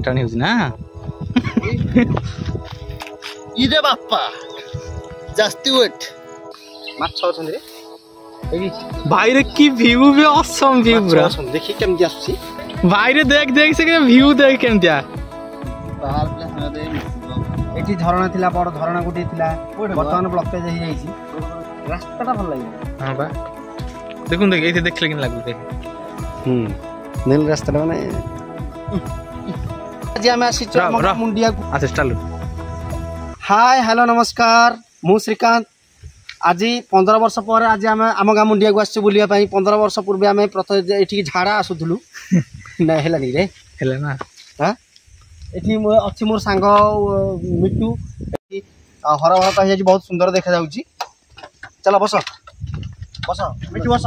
टाणी हो ना इरे बापा जास्ती वेट माछ अछन रे भाई रे की व्यू भी ऑसम व्यू पूरा देखि केमति आसी भाई रे देख देख से व्यू देख केमतिया बाहर प्लेस में दे एठी झरणा थिला बड़ झरणा गुटी थिला वर्तमान ब्लॉकेज हे जाईची रास्ताटा भल लागिला हां बा देखुन देख एथे देखले किन लागु देख नील रास्ताटा माने आज आमे आसी मुंडिया अच्छा चलो हाय हेलो नमस्कार मु श्रीकांत आज 15 वर्ष पर आज आम आम गाँ मुंडिया को आसछु बुलिया पई 15 वर्ष पूर्व आम प्रथम एठी झाड़ा आसुथुलु ना हेलानी रे हेला ना हां एठी अछि मोर सांग मिट्टू हरा हरा पाई जाई बहुत सुंदर देखा जाउची चला बस बस मिट्टू बस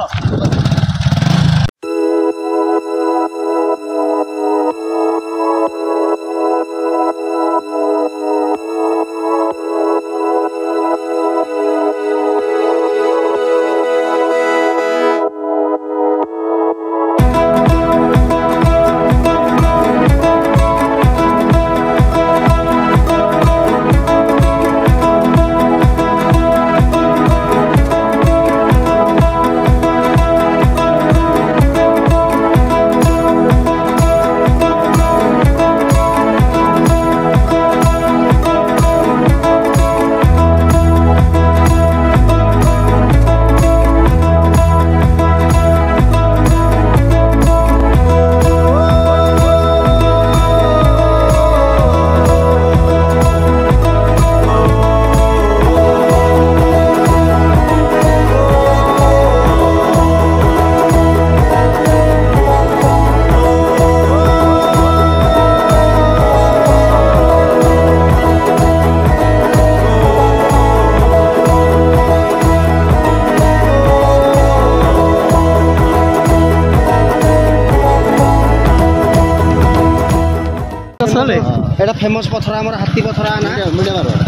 एटा फेमस पथर आमर हाथी पथर आना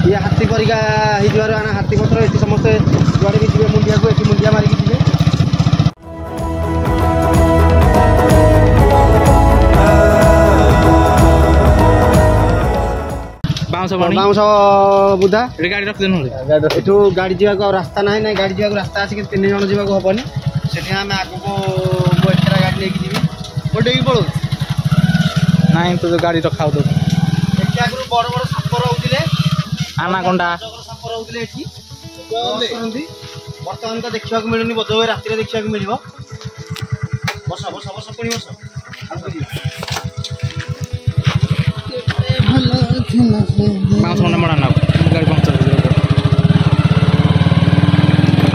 ये हाथी परिका हिजवार आना हाथी पथर एठी समस्त जुआड़े भी जिवे मुंडिया को एठी मुंडिया मारिकी जिवे बाउंस बुधा रे गाड़ी रख देनु एठू गाड़ी जीवा को रास्ता नाही नाही गाड़ी जीवा को रास्ता आसी कि 3 जण जीवा को हबनी सेठी हम आगु को मो एकरा गाड़ी लेके जीवी ओडे ही पळो नाही तो गाड़ी रखाउ दो आगु बड़ बड़ साप रहउतिले आनाकोंडा साप रहउतिले एठी करंदी वर्तमान तो देखिबा को मिलुनी बदो राति रे देखिबा को मिलिबो बस बस बस पुनी बस बाउंस होने मडा ना गाड़ी पंक्चर हो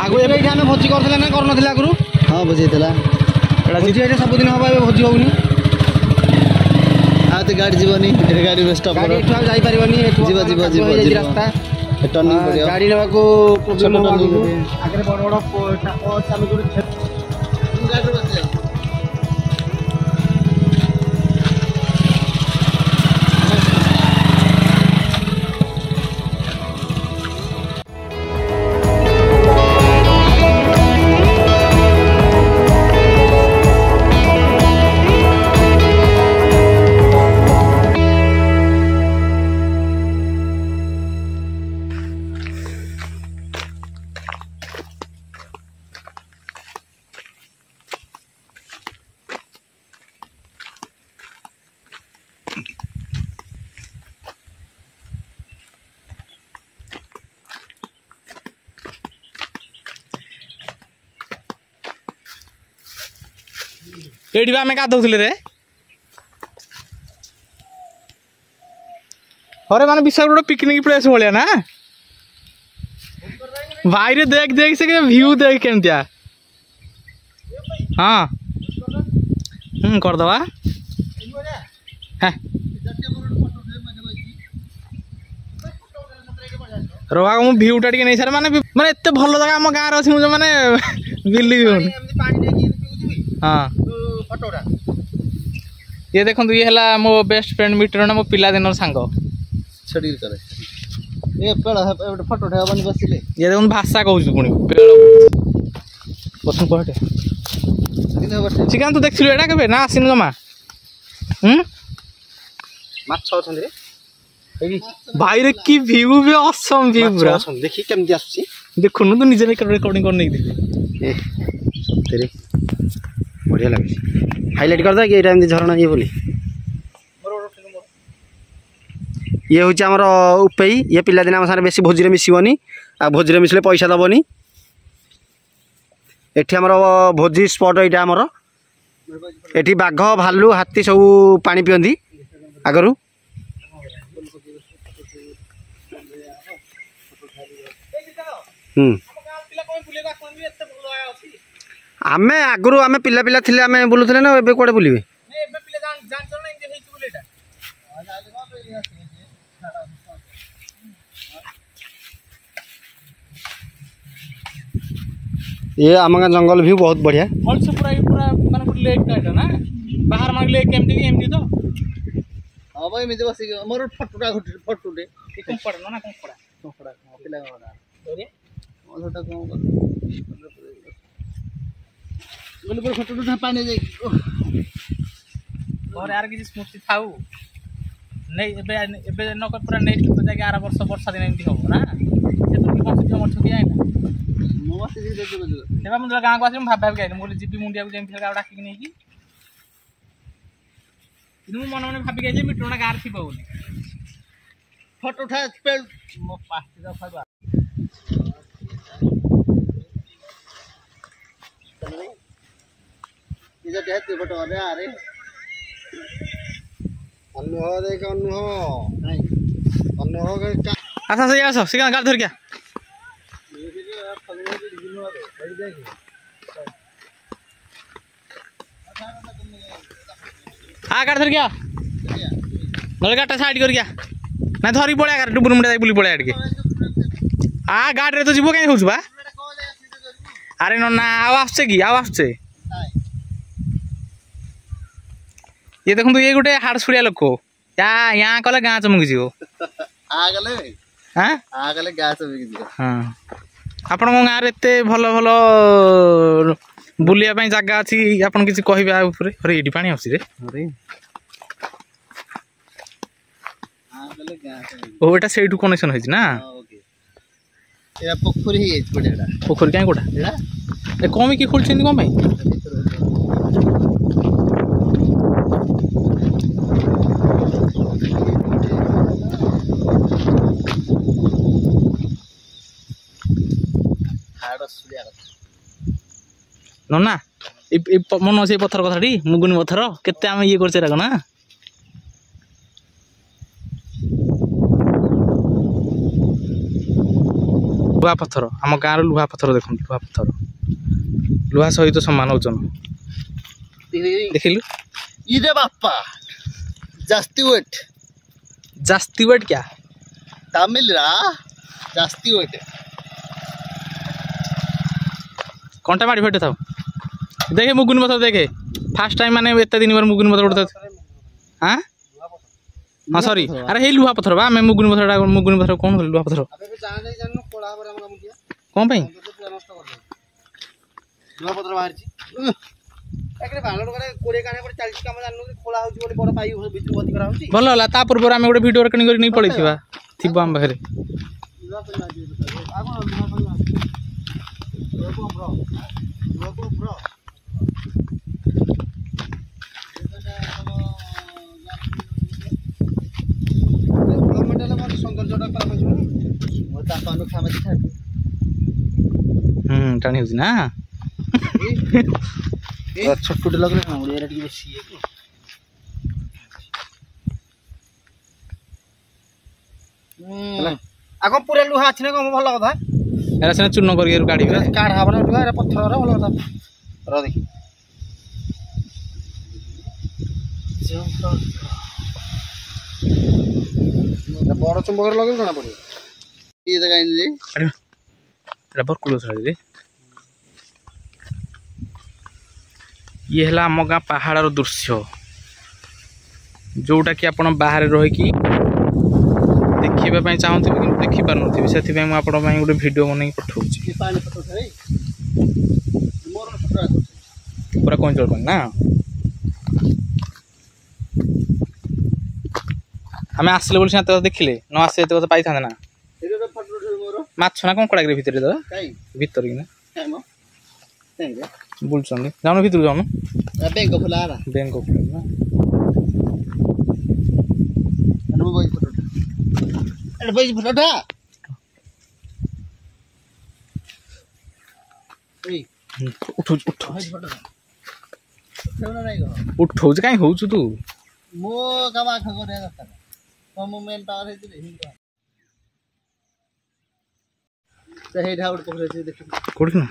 आगु एबे एठी हमें भोजी करथले ना करनथले आगु हां भोजी देला एटा भोजी एठी सब दिन हबा एबे भोजी होउनी आते गाड़ी जीवनी ए गाड़ी स्टॉप गाड़ी एठा जाई परिवनी जीवा जीवा जीवा रास्ता टर्निंग पड़ियो गाड़ी लेवा को प्रॉब्लम आगे बड़ बड़ टाको चालू जोड़ी गाड़ी बस जा एठी बा में गाधौथले रे अरे माने विशाल रोड पिकनिक प्लेस भलिया ना भाई रे देख देख से व्यू देख केमतिया हां कर दवा हां रोहा को व्यू टा नहीं सर माने माने एते भलो जगह हम गाँव अच्छी मुझे माने बिलीव होनी हाँ ये देखो ये है मो बेस्ट फ्रेंड मिटर ना मो पिला दिन सांग छड़ी करे ए पेड़ फोटो उठाबनी बसिले ये देखो भाषा कहू पुणी पेड़ बसन कहटे चिकन तू देखिलु एटा केबे ना आसिन जमा माछ अछन रे भाई रे की व्यू भी ऑसम व्यू पूरा देखि केमदी आसुची देखुनु तू निजे रिकॉर्डिंग कर नहीं दे ए तेरे बढ़िया लागे हाईलाइट कर दे कि एटा एमदी झरना ये बोली ये हूँ आमर उपई ये पिलादिन आम सारे बेसी भोजी मिसबनी आ भोजी मिसले पैसा दबनी एठी आमर भोजी स्पॉट यहाँ आमर एठी बाघ भालू हाथी सब पानी पियंती आगरू आमे आगरू आमे पिला पिला थिले आमे बुलुथिले ना एबे कोडे बुलिबे ये आम जंगल भी बहुत बढ़िया ऑल्सो पूरा माने पूरा लेक टाइप ना बाहर माने लेक एमटी तो हां भाई मिते बसी मोर फटुटा फटुटे कम पड़नो ना कम पड़ा पिला गडा अरे ओटा कोन बोले पर फटुटा पानी जाई और यार किसी स्मृति थाउ नहीं एबे न कर पूरा नेक्स्ट तो जाके 8 वर्ष वर्षा दिन एमटी हो ना ये तो कौन से मठ दिया है ना सेवा मुझे गाँव को आस भाव भाव गए मुझे जीबी मुंडिया को जमी फिर डाक नहीं कि मन मन भाविक गए मिट्रोना गाँव थी बोली फटो उठा मो पास्ती का फाइबा इधर क्या है फोटो अरे अरे अन्नु हो देख अन्नु हो नहीं अन्नु हो गए अच्छा सही आसो सिगा गाल धर क्या हाँ गाड़ धर क्या नल गाटा साइड कर क्या ना धरी पड़ा गाड़ डुबुर मुंडा बुली पड़ा आड़के आ गाड़ रे तो जीवो कहीं होछ बा अरे न ना आवाज की आवाज ये देखो तो ये गोटे हाड़ छुड़िया लोक यहाँ कले गाँ चमकी जीव आगले हाँ आगले गाँ चमकी जीव हाँ आपण गाँव में एत भल भल बुलिया जगह अच्छी आपन किसी कहबे आ ऊपर अरे ये पानी आसी रे अरे ओ एटा सेठू कनेक्शन होइछ ना ए पोखरी हे पडेडा पोखरी काई कोडा एडा ए कोमी की खोलछिन कोम भाई ना मन से पत्थर कथाटी मुगुनी पत्थर केते आम ये करछे ना लुहा पत्थर आम गाँव लुहा पत्थर देख लुहा सहित सामान ओजन देखिलु इरे बापा जास्ती वेट क्या तमिल रा जास्ती वेट कंटा माड़ी फेटे था देखे मुगुनी पत्थर देखे फास्ट टाइम माने एत दिन मुगुनी पत्थर उठता हाँ हाँ सॉरी अरे हे लुहा पत्थर बा मैं मुगुनी पत्थर कौन लुहा पत्थर कौन पाई लुहा पत्थर बाहर भल है ता पूर्व आम गोटे भिडियो रेकर्डिंग कर नहीं पड़े थी आम पाखे टाणी हो ना छुट लगले ना ओडिया टी बेसी आगो पूरा लुहा अछि ने कम भलो कथा एरा से चूर्ण करके गाड़ी काढ़ हाबना लुहा एरा पत्थर रा भलो कथा रा देखि बड़ चुंबक लगे कोना पड़े ये जगह इन जे अरे रबर क्लोज रे ये है आम गाँ पहाड़ दृश्य जोटा कि आपण बाहर रही देखा चाहूँ कि देखिपार नी से गोटे भिड बन पठाऊँ मोर କଇଁଚଳ ପାଣି ନା ଆମେ ଆସିଲେ ବୋଲି ସିନା ଏତେ କଥା ଦେଖିଲେ ନ ଆସିଲେ ଏତେ କଥା ପାଇଥାନ୍ତେ ନା ମାଛ ନା କଙ୍କଡ଼ା କିରେ ଭିତରେ ତ ଭିତରେ କିନା ବୁଲୁଛନ୍ତି ଯାଉନ ଭିତରକୁ ଯାଉନ ବେଙ୍ଗ ଫୁଲ ନା ଉଠଉଛି କାଇଁ ହଉଛୁ ତୁ କୋଉଠି ନା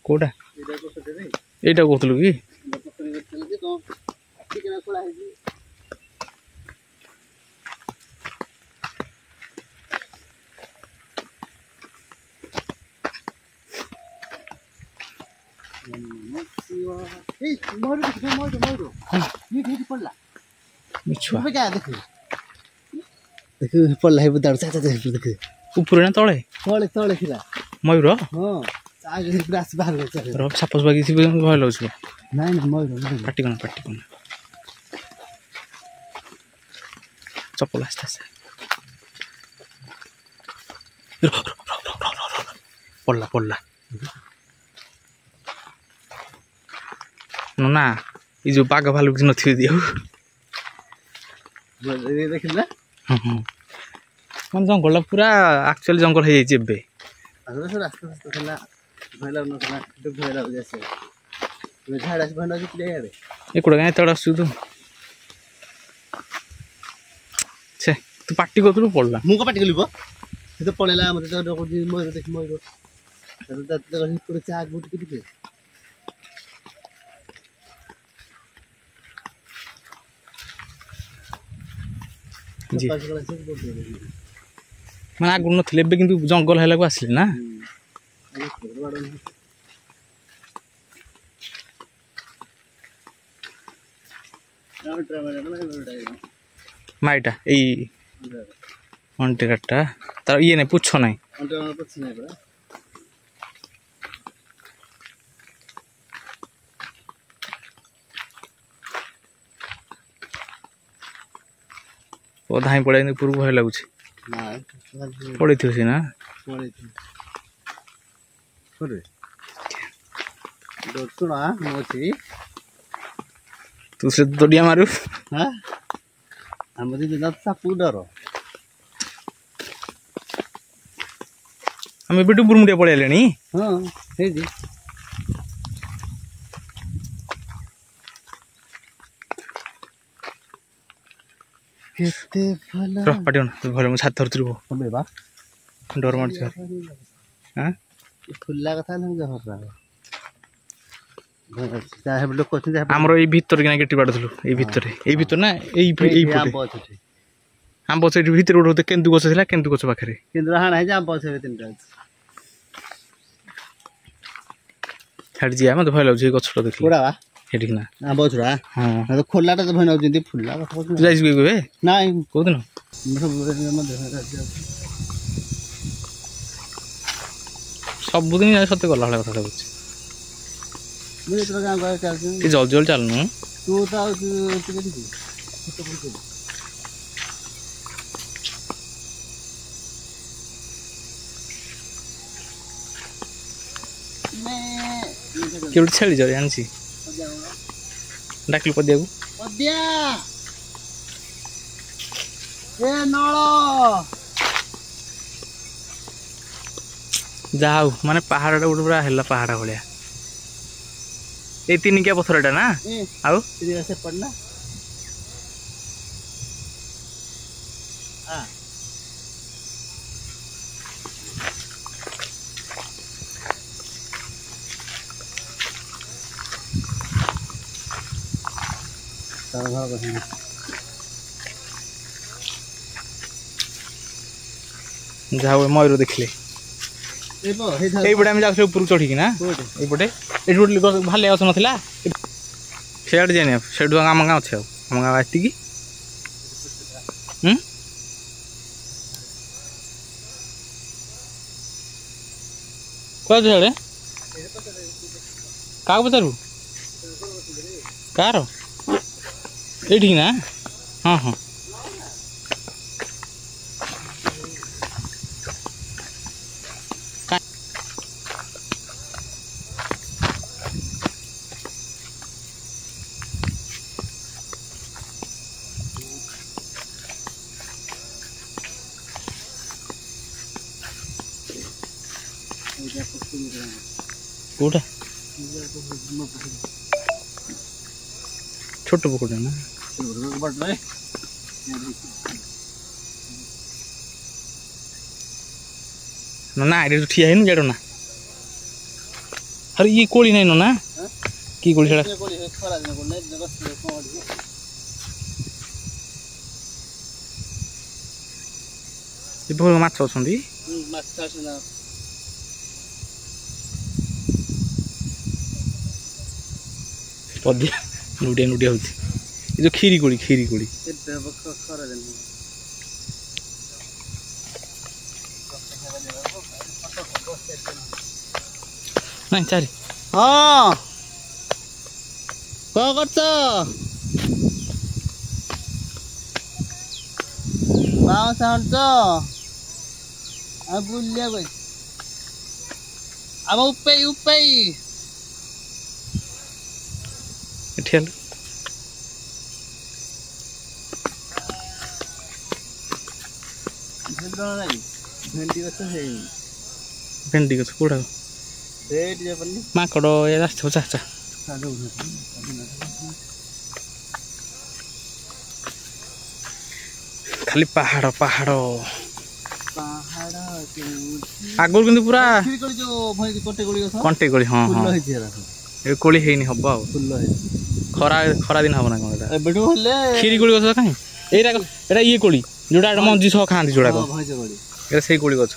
କୋଉଟା ଏଇଟା କହୁଥିଲୁ କି ଉପରେ ନା ତଳେ ମୟୂର ସାପ ବାଗି ଥିବ ଭୟ ଲାଗୁଛି ପାଟି କଣ ଚପଲ ଆସ୍ତେ ଆସ୍ତେ ପଡିଲା ନା ଏ ଯୋଉ ବାଘ ଭାଲୁ କିଛି ନଥିବେ ଦିଅ ମାନେ ଜଙ୍ଗଲଟା ପୁରା ଆକ୍ଚୁଆଲି ଜଙ୍ଗଲ ହେଇଯାଇଛି ଏବେ ଏକୁଡ଼ା କାଇଁ ଏତେ ଆସୁଛୁ ତୁ ତୁ ପାଟି କରୁଥିଲୁ ପଡିଲା ମୁଁ କଣ ପାଟି କଲି ସେ ତ ପଳେଇଲା ମତେ ମୟୂର ଦେଖି ମୟୂର ଚା ଟିକେ ମାନେ ଆଗରୁ ନଥିଲେ ଏବେ କିନ୍ତୁ ଜଙ୍ଗଲ ହେଲାକୁ ଆସିଲେ ନା ମାଇଟା ଏଇ ଅଣ୍ଟି କାଟା ତାର ଇଏ ନାଇଁ ପୁଛ ନାହିଁ ଧାଇଁ ପଳେଇ ଉପରକୁ ଭୟ ଲାଗୁଛି ପଳେଇଥିବ ସେ ନା ତୁ ସେ ଦଡ଼ିଆ ମାରୁ ଡର ଆମେ ଏବେ ବୁରୁମୁଡ଼ିଆ ପଳେଇ ଆଇଲେଣି ହଁ ହେଇଛି କେତେ ଭଲ ପାଟି ଭଲ ମୁଁ ଛାତ ଧରୁଥିଲୁ ଡର ମାରୁଛି ଖୋଲା କଥା ଆମର ଏଇ ଭିତରେ କିନା ଗେଟି ବାଡ଼ୁଥିଲୁ ଏଇ ଭିତରେ ନା ଏଇପଟେ ଆମ୍ବ ଗଛ ଏଠି ଭିତରେ ଗୋଟେ କେନ୍ଦୁ ଗଛ ଥିଲା କେନ୍ଦୁ ଗଛ ପାଖରେ ଛାଡ଼ି ଯିବା ମତେ ଭୟ ଲାଗୁଛି ଏଇ ଗଛଟା ଦେଖିଲି ସେଠିକି ନା ଖୋଲାଟା ତ ଭୟ ଲାଗୁଛନ୍ତି ଫୁଲା ଯାଇଛୁ କେବେ ନାଇଁ କୋଉଦିନ ସବୁଦିନ ସତେ ଗଲା ଭଳିଆ କଥା ଲାଗୁଛି ଜଲ୍ଦି ଚାଲୁନୁ ତୁ ତ କିଏ ଗୋଟେ ଛେଳି ଜରି ଆଣିଛି ଡାକିଲୁ ପଦିଆକୁ ଯାହା ହଉ ମାନେ ପାହାଡ଼ଟା ଗୋଟେ ପୁରା ହେଲା ପାହାଡ଼ ଭଳିଆ ଏଇ ତିନିକିଆ ପଥରଟା ନା ଆଉ ପଡିଲା ଯାହା ହଉ ମୟୂର ଦେଖିଲେ এইপଟେ আমি যাচ্ছি উপরକୁ চଢ଼ିକି ନା এইପଟେ ଏଠି ଗୋଟେ ଭାଲିଆ ଗଛ ନଥିଲା ସେଆଡ଼େ ଯାଇନି ଆଉ ସେଇଠୁ ଆମ ଗାଁ ଅଛି ଆଉ ଆମ ଗାଁ ଏତିକି କୁଆଡ଼େ ସିଆଡ଼େ କାହାକୁ ପଚାରିବୁ କାହାର ଏଇଠିକି ନା ହଁ ହଁ କୋଉଟା ଛୋଟ ପୋଖରୀ ନା ନା ଏଠି ଠିଆ ହେଇନୁ ଜାଡୁ ନା ଆରେ ଇଏ କୋଳି ନାଇଁ ନା କି କୋଳି ସେଟା ଭଲ ମାଛ ଅଛନ୍ତି ପଦିଆ ନୁଡ଼ିଆ ନୁଡ଼ିଆ ହଉଛି ଏ ଯୋଉ କ୍ଷୀରି କୋଳି ନାଇଁ ଚାରି ହଁ କଣ କରୁଛ ବାଉଁଶ ଆଣୁଛ ଆଉ ବୁଲିବାକୁ ଆମ ଉପେଇ ଏଠି ହେଲେ ଭେଣ୍ଡି ଗଛ କୋଉଟା ମାଙ୍କଡ଼ ଏ ଆସିଥିବ ଚାଚା ଖାଲି ପାହାଡ଼ ଆଗରୁ କିନ୍ତୁ ପୁରା କଣ୍ଟେ କୋଳି ହଁ ହଁ ଏ କୋଳି ହେଇନି ହବ ଆଉ ଖରା ଦିନ ହବ ନା କଣ ଏଟା କ୍ଷୀରି କୋଳି ଗଛ କାହିଁ ଏଇଟା ଇଏ କୋଳି ଯୋଉଟା ମଞ୍ଜି ସହ ଖାଆନ୍ତି ଯୋଉଟାକ ଏଇଟା ସେଇ କୋଳି ଗଛ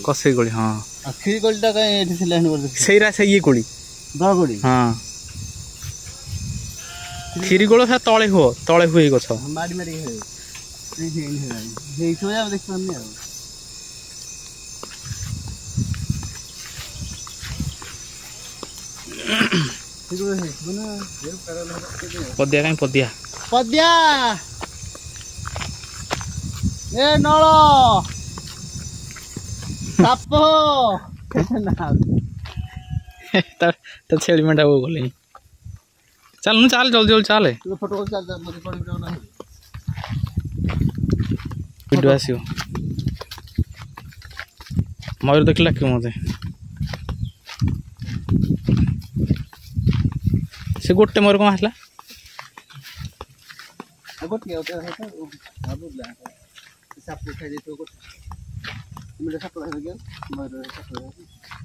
କଷେଇ କୋଳି ହଁ କ୍ଷୀରି କୋଳିଟା କାଇଁ ଏଠି ଥିଲା ସେଇରା ସେ ଇଏ କୋଳି ହଁ କ୍ଷୀରି କୋଳି ତଳେ ହୁଏ ଗଛ ମାଡ଼ି ହେଇଥିବ ଆଉ ଦେଖିପାରୁନି ଆଉ ପଦିଆ କାଇଁ ପଦିଆ ଏ ନଳ ସାପ ତା ଛେଳି ମେଣ୍ଢା ବୋଉ ଗଲେଣି ଚାଲୁନୁ ଚାଲ ଜଲ୍ଦି ଚାଲେ ଭିଡ଼ିଓ ଆସିବ ମୟୂର ଦେଖିଲେ ଡାକିବ ମତେ ସେ ଗୋଟେ ମୟୂର କଣ ଆସିଲା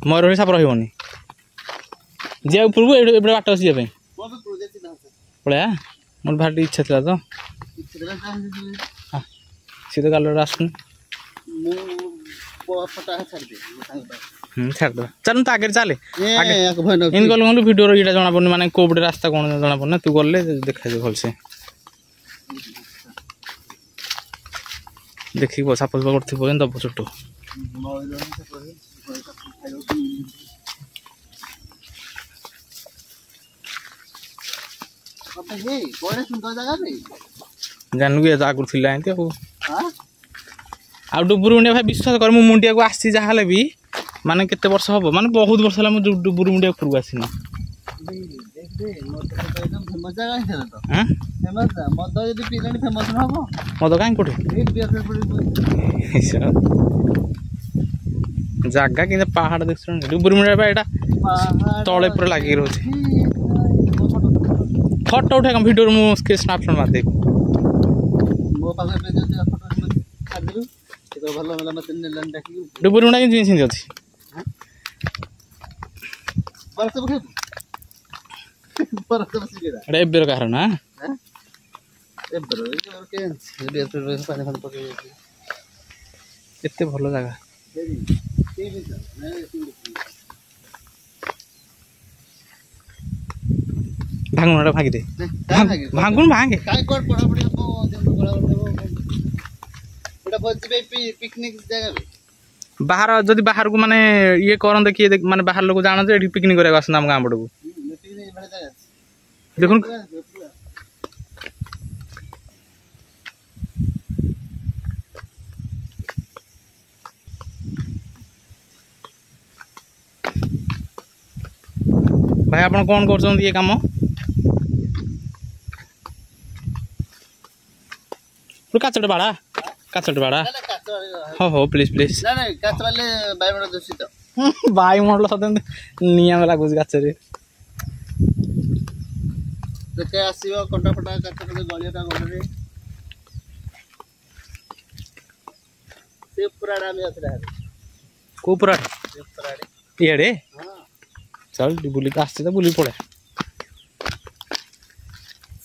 ମୟୂର ସାପ ରହିବନି ଯିବା ଉପରକୁ ଏପଟେ ବାଟ ଅଛି ଯିବା ପାଇଁ ପଳେଇବା ମୋର ଭାରି ଇଚ୍ଛା ଥିଲା ତ ସିଏ ତ ଗାଲରେ ଆସୁନି ଛାଡ଼ିଦେବା ଚାଲ ତ ଆଗରେ ଚାଲେ ଏମିତି ଗଲୁ ଭିଡ଼ିଓର ଇଟା ଜଣା ପଡୁନି ମାନେ କୋଉ ପଟେ ରାସ୍ତା କଣ ଜଣା ପଡୁନି ତୁ ଗଲେ ଦେଖାଯିବ ଭଲସେ ଦେଖିବ ସାପ କରୁଥିବ ଦବ ଛୋଟ ଜାଣିନୁ କି ଆଗରୁ ଥିଲା ଏମିତି ଆଉ ଡୁବୁରୁ ମୁଣ୍ଡିଆ ଭାଇ ବିଶ୍ୱାସ କର ମୁଁ ମୁଣ୍ଡିଆକୁ ଆସିଛି ଯାହା ହେଲେ ବି ମାନେ କେତେ ବର୍ଷ ହବ ମାନେ ବହୁତ ବର୍ଷ ହେଲା ମୁଁ ଡୁବୁରୁ ମୁଣ୍ଡିଆ ଉପରକୁ ଆସିନି ମଦ କାହିଁ କୋଉଠି ଜାଗା କିନ୍ତୁ ପାହାଡ଼ ଦେଖୁଛ ଡୁବୁରୁ ମୁଣ୍ଡିଆ ଏଇଟା ତଳେ ପୁରା ଲାଗିକି ରହୁଛି ଫଟୋ ଉଠା ଭିଡ଼ିଓରେ ମୁଁ ସ୍ନାପସଟ୍ ମାରିଦେବି ଡୁବୁରୁ ମୁଣ୍ଡିଆ କିନ୍ତୁ ସେମିତି ଅଛି ଏବେର କାହାର ନା କେତେ ଭଲ ଜାଗା ଭାଙ୍ଗୁଣଟା ଭାଙ୍ଗିଦେ ଭାଙ୍ଗୁଣ ଭାଙ୍ଗେ ପିକନିକ ଜାଗା बाहर जदि बाहर को माने ये करते किए माने बाहर लोग जानते ये पिकनिक करने आस गाँ पट को देखुन भाई आप कौन कर ये कम काचट बाड़ा काचट बाड़ा हाँ हो प्लीज प्लीज वायुमंडल सत निया लगुच गाचरे कंटा फटा गलिया को पूरा ये चल बुल आस बुल पड़े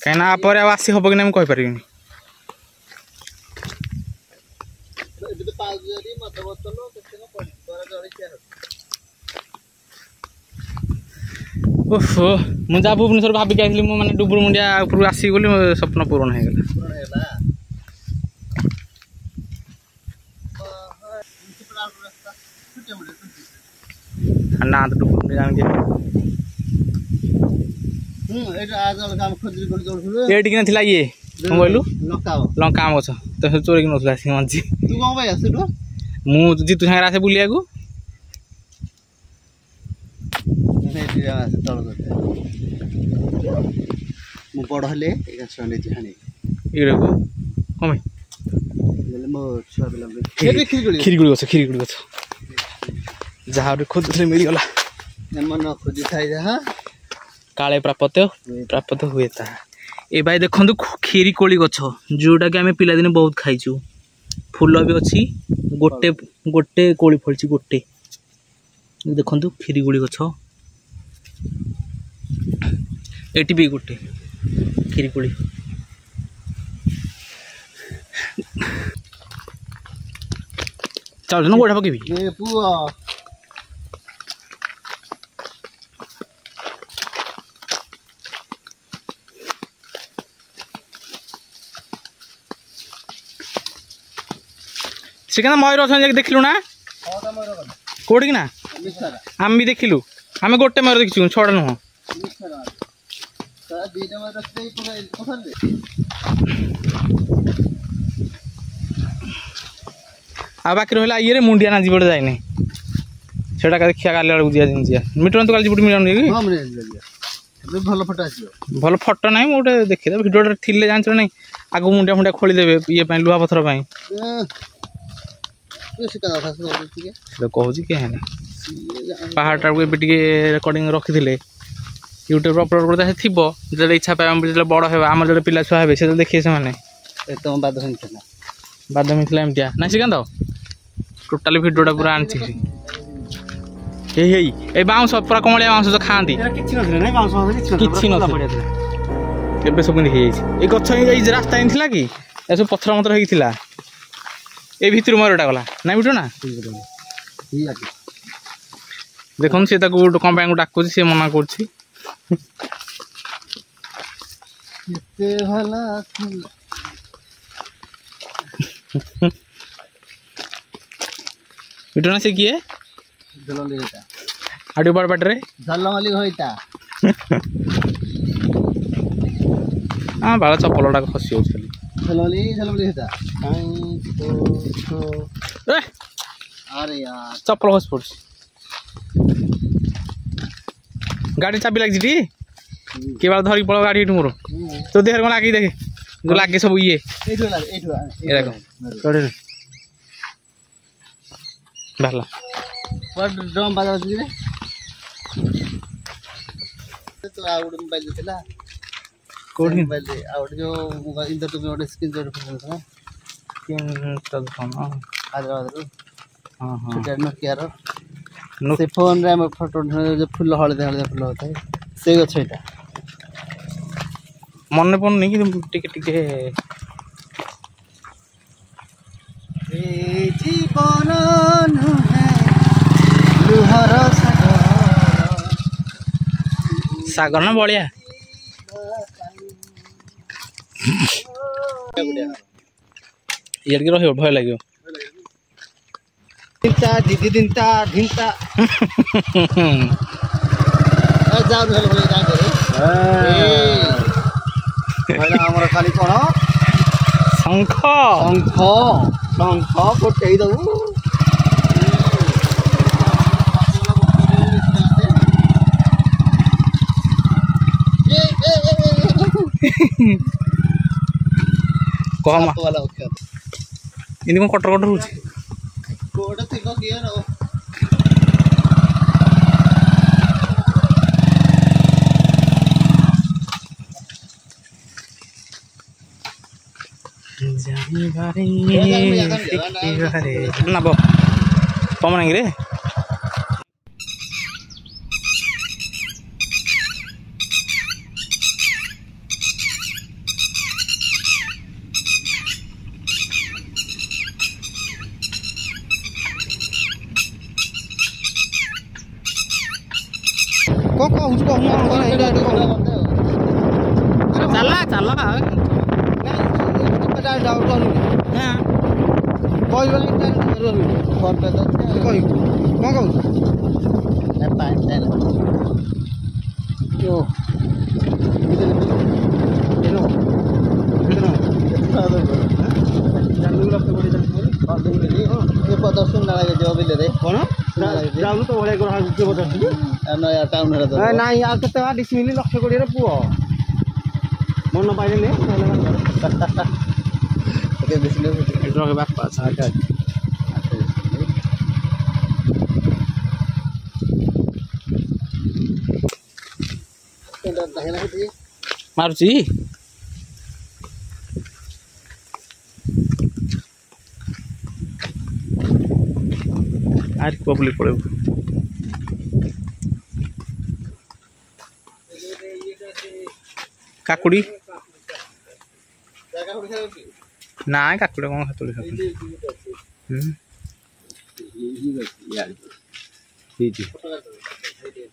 कहीं आप आसी हम कि नहीं मुझे कहीपर ओहो मुझे भुवनेश्वर भाविक आई मैंने डुबुर मुंडिया ऊपर आसी बोली स्वप्न पूरण हो गला ना तो डुबुर मुंडिया ये कहलु लंका आम गछ तो चोरी नौला मंची मुझे जीतू सागर आसे बुलिया को बड़ हेले खीरीगुड़ी गछ खीरीगुड़ी गछ जहाँ खोजुले मिलगला मन खोजी थाए जहाँ काले प्राप्त हुए ता ए भाई देखो खीरी कोली गछ जोटा कि आम पिला दिन बहुत खाइचु फूल भी अच्छी गोटे गोटे कोली फलची गोटे देखो खीरी कोली गछ एटी भी गोटे खीरी कोली चल ना गोटा पकेबी श्रीकांत मयूर अच्छा देखलु ना कौट कि ना आम भी देखलु आम गोटे मयूर देखी छड़ा नुह आ बाकी रहा ये मुंडिया ना जीवटे जाए से देखिया काली बेलू दिया मिटर तो काली जीवट मिल भल फटो भल फटो ना गोटे देखिए भिडियो थी जान ना आग मुंडिया मुंडिया खोलीदेवे ये लुहा पथर कहूँ किए पहाड़ टाइम टे रेकर्डिंग रखी यूट्यूब अपलोड करते थी जो इच्छा पाए जो बड़ है आम जो पिला छुआ है से देखिए से बाद मिथिला एमतिया ना श्रीकांत टोटाली भिडियोटा पूरा आनी ये बाउंस पूरा कमलिया बाउंस जो खाती कि सब ये गच रास्ता ही थी कि सब पथर मतर होता ए भितर मयूरटा गला ना भिडियो ना देखो सी कम डाकुची सी मना कर भिडियो ना से किए आड़ी बड़ बाटे हाँ बाल चपल टाक खसी चपल खस पड़ गाड़ी चाबी लगी किए बार धरिक पड़ गाड़ी मोर तो देह कौन लगे देखे जो लगे सब ये ड्रम बाजा मोबाइल जो इंदर तुम गोटे स्क्रीन नोकियार से फोन रे फोटो जो फुल हलदिया हलदिया फुल होता है से गछ एटा मन पड़नी कि जीवन लुहर सागर ना बलिया ये रही भय लगे दिनता दीदी दिनता ढिनता जाऊ भेल भले का करे पहिला हमर खाली कोन शंख शंख शंख फुटेई दऊ कम वाला ओके इनी को कटर कटर होची कोड तिको किए रो जानी बारे ना बो पमनांगी रे को हुजु को हम एडा एडा चला चला एडा डाउट हां कोई वाली टाइम करो फोन पे तो कोई को ना पाइन देना यो हेलो जानू रखते बड़ी जानू ये प्रदर्शन लगा जो बिले रे कोन जानू तो बड़े ग्रह जो प्रदर्शन नया टाउन रे तो नाही आ केते डिसमिल लक्ष कोड़ी रे पुओ मन पाइले ने ओके डिसमिल एड्रो के बाप पास आटा मारुची आर पब्लिक पड़े काकुड़ी ना काकुड़ी कौन खातुड़ी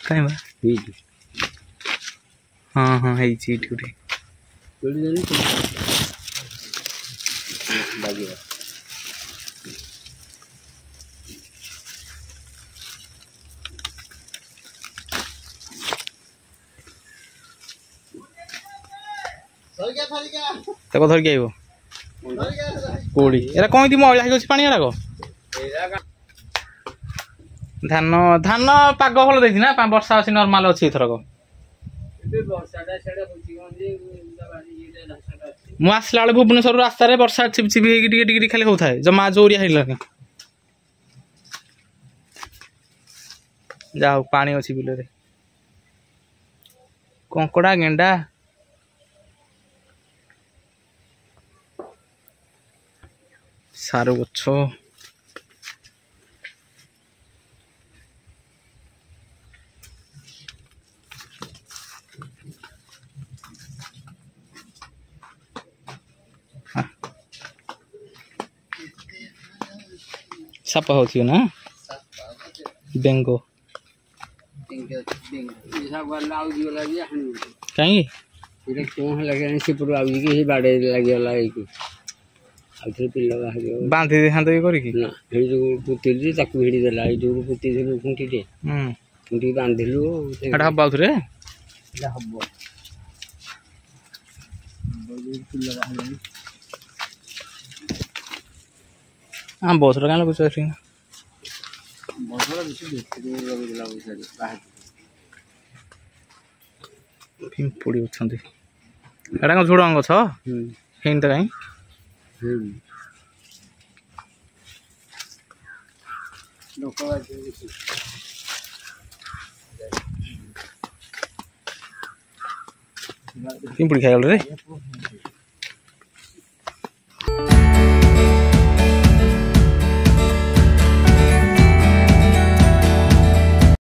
कहीं बा हाँ हाँ है चीट उठी तक धर के आइबो कोड़ी एरा कोई मैला हो पानी एराक धान धान पाग भल देती ना वर्षा अच्छी नर्माल अच्छी एथरक मु आसला बेले भुवनेश्वर रास्त वर्षा छिप छिप टिके खाली होता है जमा जोरिया है जाओ पानी अच्छी बिल कंकड़ा गेंडा सारू गछ सापा होती ना बेंगो कहीं बाड़े लगे बांधी देखांत करी ना पुती ताकू भिड़ी देला जो पुती खुंटी खुंटी बांधिलु हब आउे हम आम बस क्या लगुच पिंपुड़ी अच्छा एटा झुड़ंग गछ हेन तो कहीं पिंपुड़ी खाई रे